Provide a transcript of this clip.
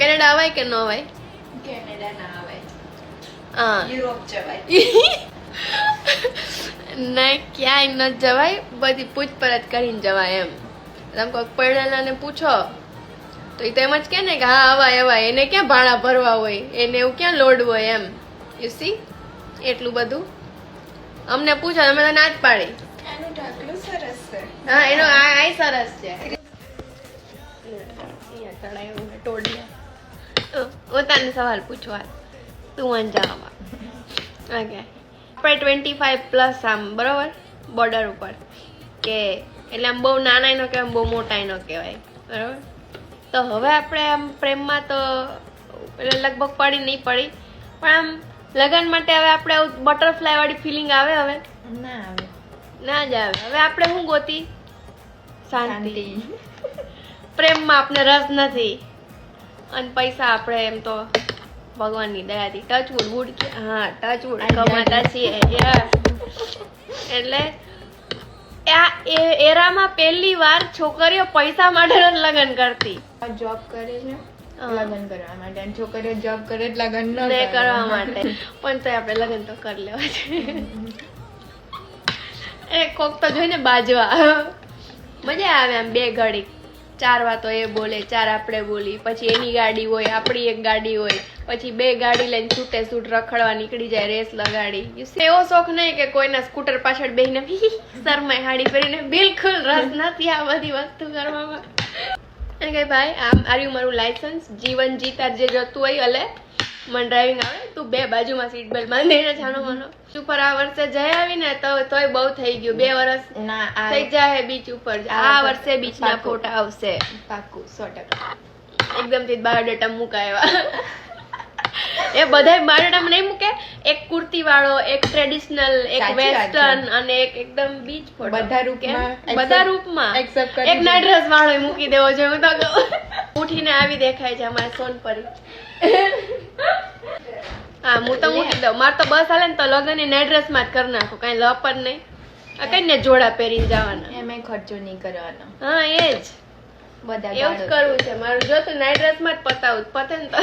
Canada આવાય કે ન આવાય? Canada ના આવે, હા યુરોપ જવાય. નહીં, ક્યાંય ન જવાય, બધી પૂછપરછ કરીને જવાય એમ. તમે કોઈ પરણેલાને પૂછો તો એ તો એમ જ કે ને કે હા અવાય અવાય, એને ક્યાં ભાણા ભરવા હોય, એને એવું ક્યાં લોડ હોય એમ. યુ સી, એટલું બધું અમને પૂછો અમે તો ના જ પાડી. એનું ઢાકલું સરસ છે. હા એનો આ સરસ છે. અહીંયા ચડાયું ને ટોડિયા. હું તને સવાલ પૂછવા, તું મને જવાબ આપ. ઓકે, આપણે 25+ આમ બરોબર બોર્ડર ઉપર કે એટલે આમ બહુ નાના નો કહેવાય, બહુ મોટા નો કહેવાય બરોબર. તો હવે આપણે આમ પ્રેમમાં તો એટલે લગભગ પડી નહીં પડી, પણ આમ લગન માટે હવે આપણે બટરફ્લાય વાળી ફિલિંગ આવે હવે? ના આવે, ના જ આવે. હવે આપણે શું ગોતી? શાંતિ. પ્રેમમાં આપણે રસ નથી, અને પૈસા આપણે એમ તો ભગવાનની દયાથી ટચવુડ વુડ કે હા ટચવુડ કમાતા છીએ. એટલે આ એરામાં પહેલી વાર છોકરીઓ પૈસા માટે જ લગ્ન કરતી. જોબ કરે છે લગ્ન કરવા માટે, અને છોકરીઓ જોબ કરે લગ્ન ન કરવા માટે, પણ તો આપણે લગ્ન તો કરી લેવા છે. એ કોક તો જોઈને બાજવા મજા આવે આમ. બે ઘડી ચાર વાતો એ બોલે, ચાર આપણે બોલી, પછી એની ગાડી હોય, આપણી એક ગાડી હોય, પછી બે ગાડી લઈને છૂટે છૂટ રખડવા નીકળી જાય, રેસ લગાડી. એવો શોખ નહીં કે કોઈના સ્કૂટર પાછળ બેહીને શરમાઈ હાડી પહેરીને. બિલકુલ રસ નથી આ બધી વસ્તુ કરવામાં. અને કે ભાઈ આમ આર્યું મારું લાયસન્સ, જીવન જીતાર જે જતું હોય હલે, મને ડ્રાઇવિંગ આવે, તું બે બાજુમાં સીટ બેલ્ટ બાંધીને જાનો માનો. ઉપર આ વર્ષે જઈ આવી ને તોય બહુ થઈ ગયું. 2 વર્ષ ના થઈ જાય બીચ ઉપર. આ વર્ષે બીચ ના ફોટા આવશે પાકું 100%. એકદમ થી બાયોડેટા મુકાયા. એ બધા બાયોડેટા નહીં મૂકે, એક કુર્તી વાળો, એક ટ્રેડિશનલ, એક વેસ્ટર્ન અને એક એકદમ બીચ ફોટો. બધા રૂપમાં એક નાઇટ ડ્રેસ વાળો મૂકી દેવો જોઈએ. હું તો ઉઠીને આવી દેખાય છે અમારે સોનપરી. હા હું તો મૂકી દઉં. મારે તો બસ હાલે ને તો લગ્ન ની નાઇટ ડ્રેસ માં જ કરી નાખું, કઈ લપર નહીં. કઈ ને જોડા પહેરીને જવાના, એમાં ખર્ચો નહીં કરવાનો. હા એ જ બધા એવું જ કરવું છે મારું. જો તું નાઇટ ડ્રેસ માં જ પતાવું પતે ને તો